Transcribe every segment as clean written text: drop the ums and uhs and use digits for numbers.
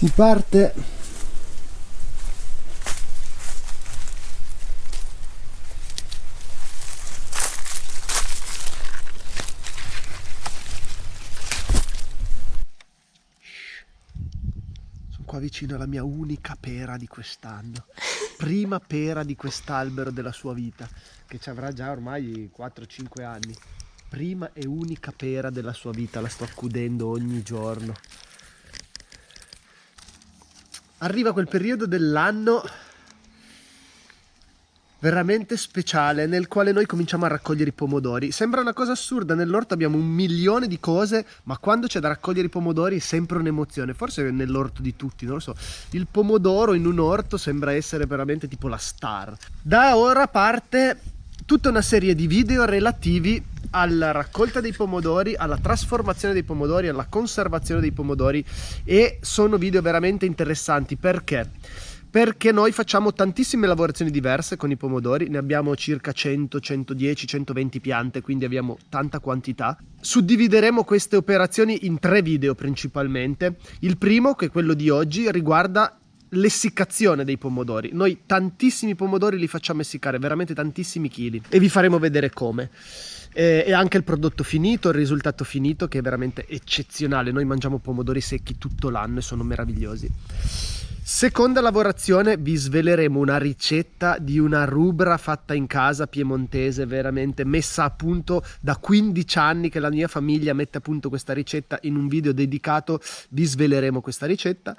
Si parte. Sono qua vicino alla mia unica pera di quest'anno. Prima pera di quest'albero della sua vita, che ci avrà già ormai 4-5 anni. Prima e unica pera della sua vita, la sto accudendo ogni giorno. Arriva quel periodo dell'anno veramente speciale nel quale noi cominciamo a raccogliere i pomodori. Sembra una cosa assurda, nell'orto abbiamo 1.000.000 di cose, ma quando c'è da raccogliere i pomodori è sempre un'emozione. Forse è nell'orto di tutti, non lo so. Il pomodoro in un orto sembra essere veramente tipo la star. Da ora parte tutta una serie di video relativi alla raccolta dei pomodori, alla trasformazione dei pomodori, alla conservazione dei pomodori, e sono video veramente interessanti. Perché noi facciamo tantissime lavorazioni diverse con i pomodori, ne abbiamo circa 100, 110, 120 piante, quindi abbiamo tanta quantità. Suddivideremo queste operazioni in 3 video principalmente. Il primo, che è quello di oggi, riguarda l'essiccazione dei pomodori. Noi tantissimi pomodori li facciamo essiccare, veramente tantissimi chili, e vi faremo vedere come. E anche il prodotto finito, il risultato finito, che è veramente eccezionale. Noi mangiamo pomodori secchi tutto l'anno e sono meravigliosi. Seconda lavorazione, vi sveleremo una ricetta di una rubra fatta in casa piemontese, veramente messa a punto da 15 anni che la mia famiglia mette a punto questa ricetta. In un video dedicato vi sveleremo questa ricetta.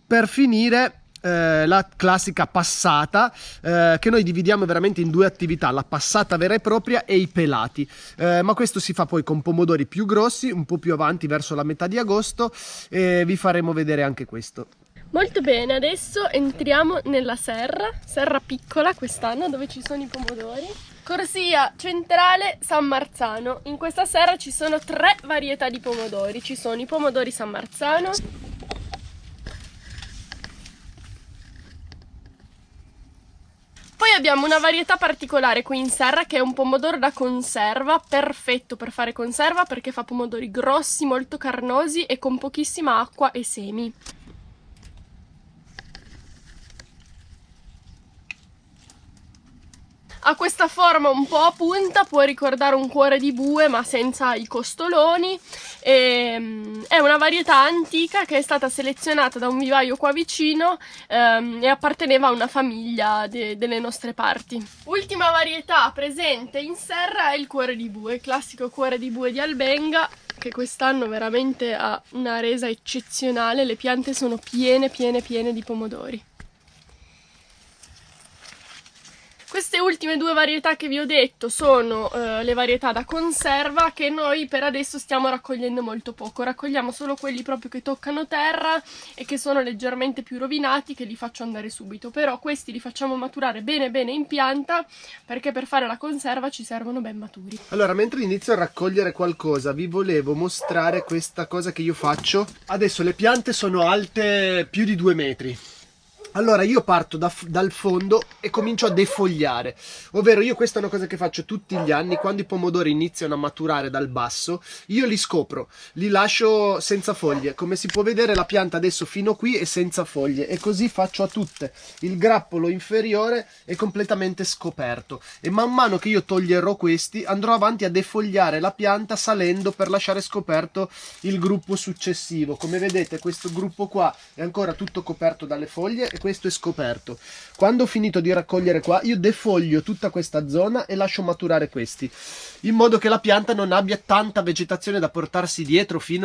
Per finire la classica passata, che noi dividiamo veramente in 2 attività: la passata vera e propria e i pelati, ma questo si fa poi con pomodori più grossi, un po' più avanti verso la metà di agosto, e vi faremo vedere anche questo. Molto bene, adesso entriamo nella serra piccola quest'anno, dove ci sono i pomodori. Corsia centrale San Marzano. In questa serra ci sono 3 varietà di pomodori. Ci sono i pomodori San Marzano, poi abbiamo una varietà particolare qui in serra, che è un pomodoro da conserva, perfetto per fare conserva perché fa pomodori grossi, molto carnosi e con pochissima acqua e semi. Ha questa forma un po' a punta, può ricordare un cuore di bue ma senza i costoloni. È una varietà antica che è stata selezionata da un vivaio qua vicino e apparteneva a una famiglia delle nostre parti. Ultima varietà presente in serra è il cuore di bue, il classico cuore di bue di Albenga, che quest'anno veramente ha una resa eccezionale. Le piante sono piene di pomodori. Queste ultime 2 varietà che vi ho detto sono le varietà da conserva, che noi per adesso stiamo raccogliendo molto poco. Raccogliamo solo quelli proprio che toccano terra e che sono leggermente più rovinati, che li faccio andare subito. Però questi li facciamo maturare bene in pianta, perché per fare la conserva ci servono ben maturi. Allora, mentre inizio a raccogliere qualcosa, vi volevo mostrare questa cosa che io faccio. Adesso le piante sono alte più di 2 metri. Allora io parto dal fondo e comincio a defogliare, ovvero io, questa è una cosa che faccio tutti gli anni: quando i pomodori iniziano a maturare dal basso, io li scopro, li lascio senza foglie. Come si può vedere, la pianta adesso fino qui è senza foglie, e così faccio a tutte. Il grappolo inferiore è completamente scoperto, e man mano che io toglierò questi andrò avanti a defogliare la pianta salendo per lasciare scoperto il gruppo successivo. Come vedete, questo gruppo qua è ancora tutto coperto dalle foglie e questo è scoperto. Quando ho finito di raccogliere qua, io defoglio tutta questa zona e lascio maturare questi, in modo che la pianta non abbia tanta vegetazione da portarsi dietro fin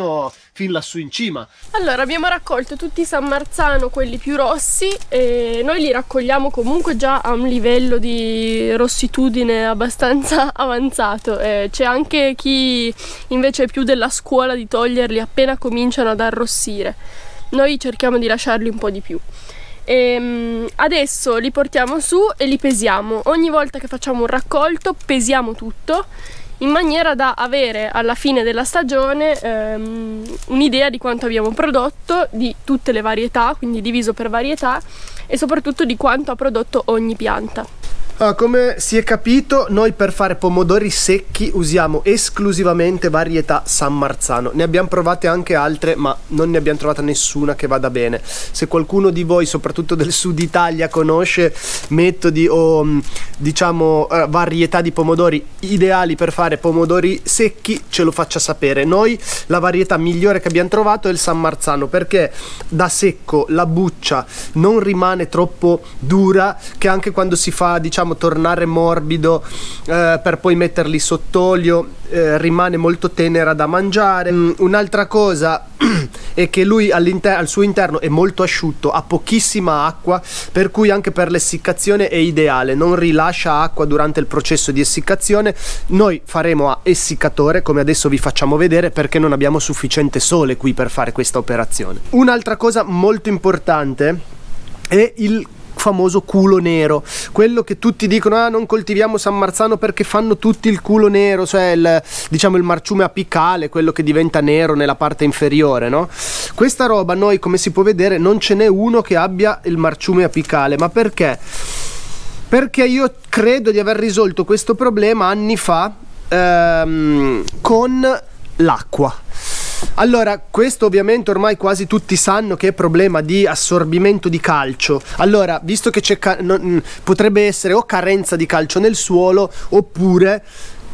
lassù in cima. Allora, abbiamo raccolto tutti i San Marzano, quelli più rossi, e noi li raccogliamo comunque già a un livello di rossitudine abbastanza avanzato. C'è anche chi invece è più della scuola di toglierli appena cominciano ad arrossire. Noi cerchiamo di lasciarli un po' di più. Adesso li portiamo su e li pesiamo. Ogni volta che facciamo un raccolto pesiamo tutto, in maniera da avere alla fine della stagione un'idea di quanto abbiamo prodotto di tutte le varietà, quindi diviso per varietà, e soprattutto di quanto ha prodotto ogni pianta. Come si è capito, noi per fare pomodori secchi usiamo esclusivamente varietà San Marzano. Ne abbiamo provate anche altre, ma non ne abbiamo trovata nessuna che vada bene. Se qualcuno di voi, soprattutto del sud Italia, conosce metodi o diciamo varietà di pomodori ideali per fare pomodori secchi, ce lo faccia sapere. Noi la varietà migliore che abbiamo trovato è il San Marzano, perché da secco la buccia non rimane troppo dura, che anche quando si fa diciamo tornare morbido per poi metterli sott'olio rimane molto tenera da mangiare. Un'altra cosa è che lui al suo interno è molto asciutto, ha pochissima acqua, per cui anche per l'essiccazione è ideale, non rilascia acqua durante il processo di essiccazione. Noi faremo a essiccatore, come adesso vi facciamo vedere, perché non abbiamo sufficiente sole qui per fare questa operazione. Un'altra cosa molto importante è il famoso culo nero, quello che tutti dicono: non coltiviamo San Marzano perché fanno tutti il culo nero, cioè il marciume apicale, quello che diventa nero nella parte inferiore, no? Questa roba, noi, come si può vedere, non ce n'è uno che abbia il marciume apicale. Ma perché? Perché io credo di aver risolto questo problema anni fa con l'acqua. Allora, questo ovviamente ormai quasi tutti sanno che è problema di assorbimento di calcio. Allora, visto che potrebbe essere o carenza di calcio nel suolo, oppure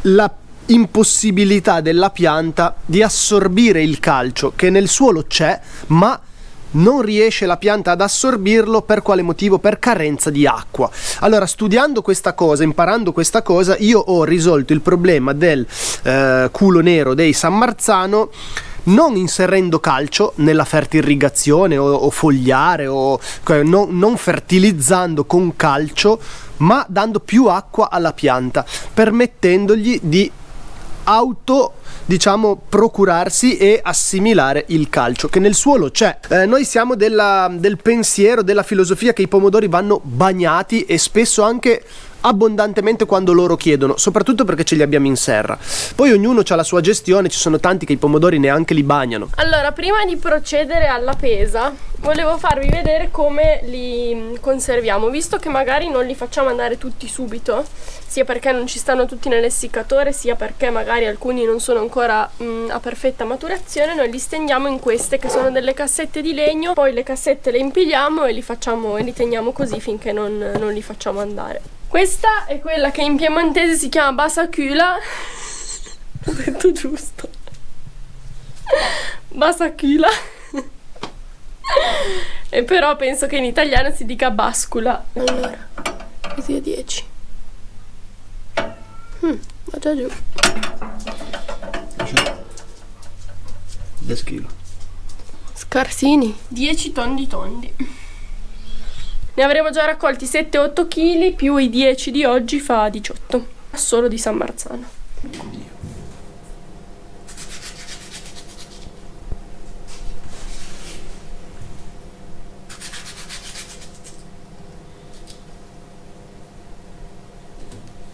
la impossibilità della pianta di assorbire il calcio che nel suolo c'è, ma non riesce la pianta ad assorbirlo. Per quale motivo? Per carenza di acqua. Allora, studiando questa cosa, imparando questa cosa, io ho risolto il problema del culo nero dei San Marzano, non inserendo calcio nella fertirrigazione o fogliare non fertilizzando con calcio, ma dando più acqua alla pianta, permettendogli di procurarsi e assimilare il calcio che nel suolo c'è. Noi siamo del pensiero, della filosofia che i pomodori vanno bagnati, e spesso anche abbondantemente quando loro chiedono, soprattutto perché ce li abbiamo in serra. Poi ognuno ha la sua gestione, ci sono tanti che i pomodori neanche li bagnano. Allora, prima di procedere alla pesa, volevo farvi vedere come li conserviamo, visto che magari non li facciamo andare tutti subito, sia perché non ci stanno tutti nell'essiccatore, sia perché magari alcuni non sono ancora a perfetta maturazione. Noi li stendiamo in queste che sono delle cassette di legno, poi le cassette le impigliamo e li teniamo così finché non li facciamo andare. Questa è quella che in piemontese si chiama basacula. Ho detto giusto? Basacula. E però penso che in italiano si dica bascula. Allora, così è 10. Va già giù. 10 kg. Scarsini. 10 tondi. Ne avremo già raccolti 7-8 kg, più i 10 di oggi fa 18. Solo di San Marzano.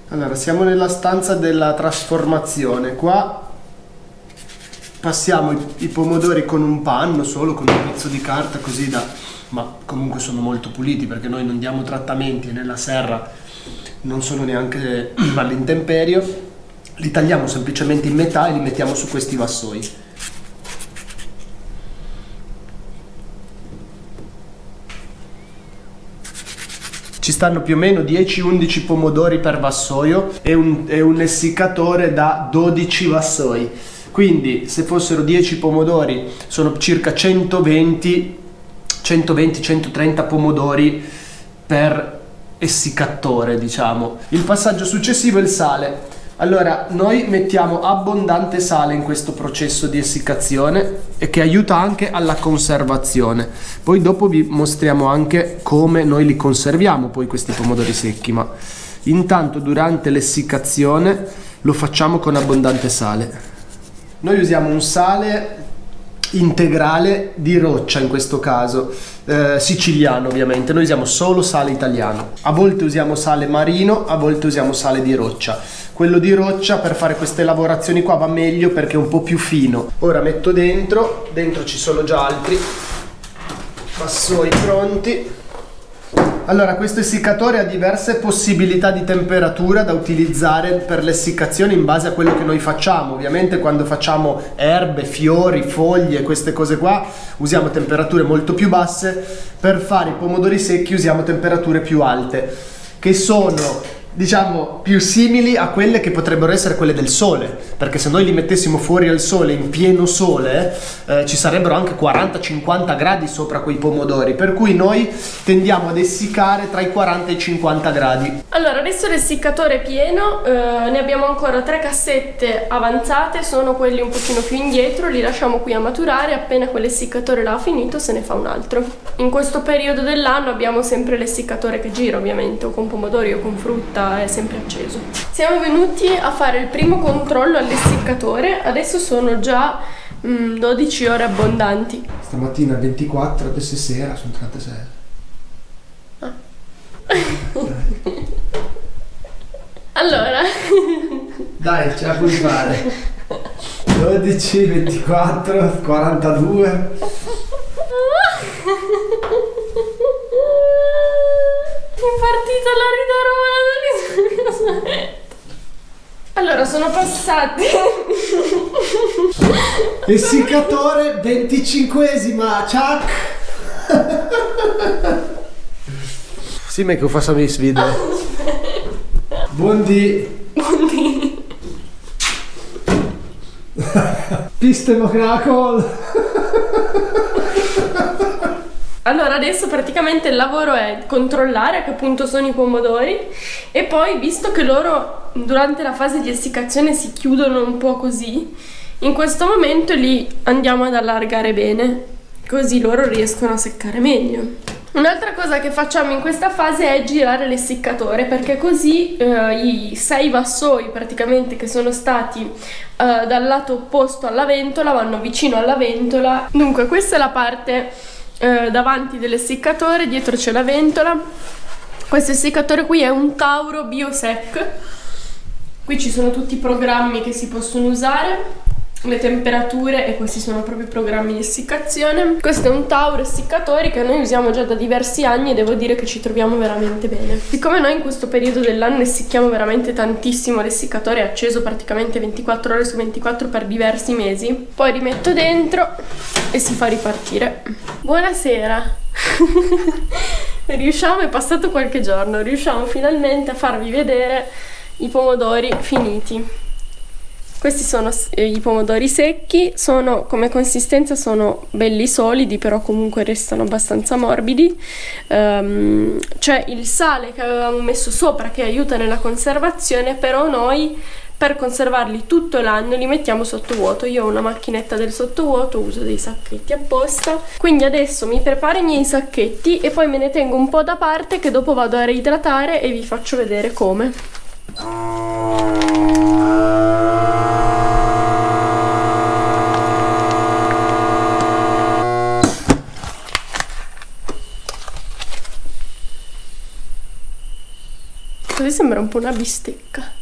Allora, siamo nella stanza della trasformazione. Qua passiamo i pomodori con un panno, solo con un pezzo di carta, così ma comunque sono molto puliti, perché noi non diamo trattamenti, e nella serra non sono neanche all'intemperio. Li tagliamo semplicemente in metà e li mettiamo su questi vassoi. Ci stanno più o meno 10-11 pomodori per vassoio e un essiccatore da 12 vassoi. Quindi se fossero 10 pomodori sono circa 120-130 pomodori per essiccatore, diciamo. Il passaggio successivo è il sale. Allora, noi mettiamo abbondante sale in questo processo di essiccazione, e che aiuta anche alla conservazione. Poi dopo vi mostriamo anche come noi li conserviamo poi questi pomodori secchi, ma intanto durante l'essiccazione lo facciamo con abbondante sale. Noi usiamo un sale integrale di roccia, in questo caso siciliano ovviamente. Noi usiamo solo sale italiano. A volte usiamo sale marino, a volte usiamo sale di roccia. Quello di roccia per fare queste lavorazioni qua va meglio perché è un po' più fino. Ora metto dentro ci sono già altri vassoi pronti. Allora, questo essiccatore ha diverse possibilità di temperatura da utilizzare per l'essiccazione in base a quello che noi facciamo. Ovviamente quando facciamo erbe, fiori, foglie, queste cose qua, usiamo temperature molto più basse. Per fare i pomodori secchi usiamo temperature più alte, che sono, diciamo, più simili a quelle che potrebbero essere quelle del sole, perché se noi li mettessimo fuori al sole, in pieno sole, ci sarebbero anche 40-50 gradi sopra quei pomodori, per cui noi tendiamo ad essiccare tra i 40 e i 50 gradi. Allora, adesso l'essiccatore è pieno, ne abbiamo ancora 3 cassette avanzate, sono quelli un pochino più indietro, li lasciamo qui a maturare, appena quell'essiccatore l'ha finito se ne fa un altro. In questo periodo dell'anno abbiamo sempre l'essiccatore che gira, ovviamente, o con pomodori o con frutta, è sempre acceso. Siamo venuti a fare il primo controllo all'essiccatore, adesso sono già 12 ore abbondanti. Stamattina 24, adesso è sera, sono 36. Allora, dai, ce la puoi fare. 12, 24, 42. Partita la ridarona. Allora, sono passati. Essiccatore 25esima, ciak. Sì, ma che faccio mi video. Buondì. Buondì. Piste Mocracol. Allora, adesso praticamente il lavoro è controllare a che punto sono i pomodori e poi, visto che loro durante la fase di essiccazione si chiudono un po' così, in questo momento li andiamo ad allargare bene, così loro riescono a seccare meglio. Un'altra cosa che facciamo in questa fase è girare l'essiccatore, perché così i 6 vassoi praticamente che sono stati dal lato opposto alla ventola vanno vicino alla ventola. Dunque, questa è la parte davanti dell'essiccatore, dietro c'è la ventola. Questo essiccatore qui è un Tauro Biosec, qui ci sono tutti i programmi che si possono usare, le temperature, e questi sono proprio i programmi di essiccazione. Questo è un Tauro essiccatori che noi usiamo già da diversi anni e devo dire che ci troviamo veramente bene. Siccome noi in questo periodo dell'anno essicchiamo veramente tantissimo, l'essiccatore è acceso praticamente 24 ore su 24 per diversi mesi, poi rimetto dentro e si fa ripartire. Buonasera. Riusciamo, è passato qualche giorno, riusciamo finalmente a farvi vedere i pomodori finiti. Questi sono i pomodori secchi, sono come consistenza sono belli solidi, però comunque restano abbastanza morbidi. C'è il sale che avevamo messo sopra che aiuta nella conservazione, però noi per conservarli tutto l'anno li mettiamo sottovuoto. Io ho una macchinetta del sottovuoto, uso dei sacchetti apposta. Quindi adesso mi preparo i miei sacchetti e poi me ne tengo un po' da parte che dopo vado a reidratare e vi faccio vedere come. Così sembra un po' una bistecca.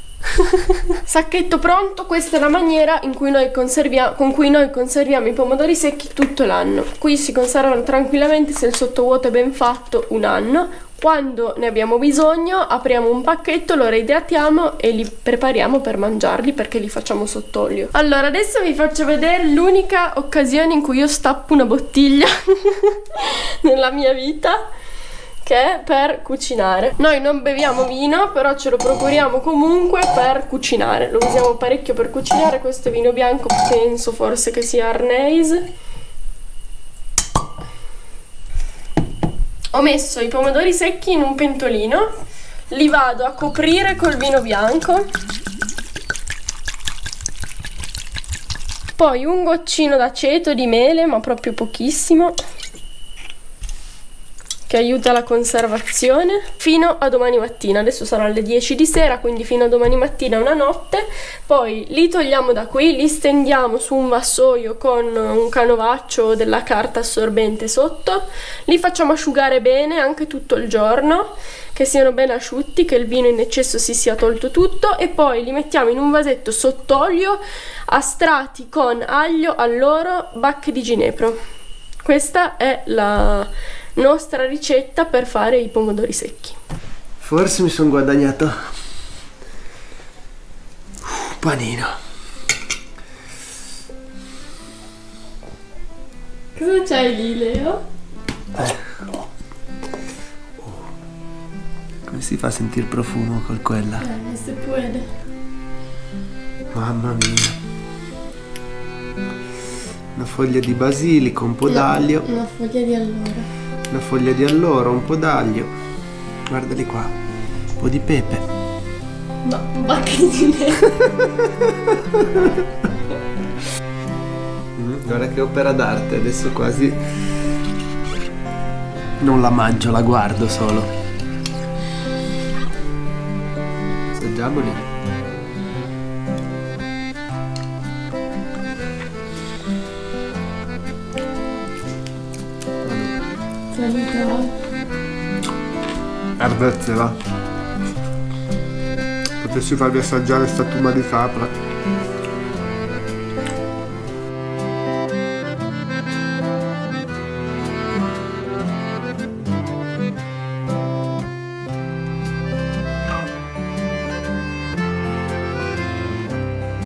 Sacchetto pronto, questa è la maniera in cui con cui noi conserviamo i pomodori secchi tutto l'anno. Qui si conservano tranquillamente, se il sottovuoto è ben fatto, un anno. Quando ne abbiamo bisogno apriamo un pacchetto, lo reidratiamo e li prepariamo per mangiarli, perché li facciamo sott'olio. Allora, adesso vi faccio vedere l'unica occasione in cui io stappo una bottiglia nella mia vita, che è per cucinare. Noi non beviamo vino, però ce lo procuriamo comunque per cucinare. Lo usiamo parecchio per cucinare. Questo è vino bianco, penso forse che sia Arneis. Ho messo i pomodori secchi in un pentolino, li vado a coprire col vino bianco, poi un goccino d'aceto di mele, ma proprio pochissimo, che aiuta la conservazione, fino a domani mattina. Adesso saranno le 10 di sera, quindi fino a domani mattina una notte. Poi li togliamo da qui, li stendiamo su un vassoio con un canovaccio o della carta assorbente sotto, li facciamo asciugare bene anche tutto il giorno, che siano ben asciutti, che il vino in eccesso si sia tolto tutto, e poi li mettiamo in un vasetto sott'olio a strati con aglio, alloro, bacche di ginepro. Questa è la nostra ricetta per fare i pomodori secchi. Forse mi sono guadagnato un panino. Cosa c'hai lì, Leo? Come si fa a sentire il profumo con quella? Se puede. Mamma mia. Una foglia di basilico, un po' d'aglio. Una foglia di allora. Una foglia di alloro, un po' d'aglio. Guardali qua. Un po' di pepe. No, bacchine. Guarda che opera d'arte, adesso quasi non la mangio, la guardo solo. Assaggiamoli. Ardezze, va. Potessi farvi assaggiare sta tuma di capra.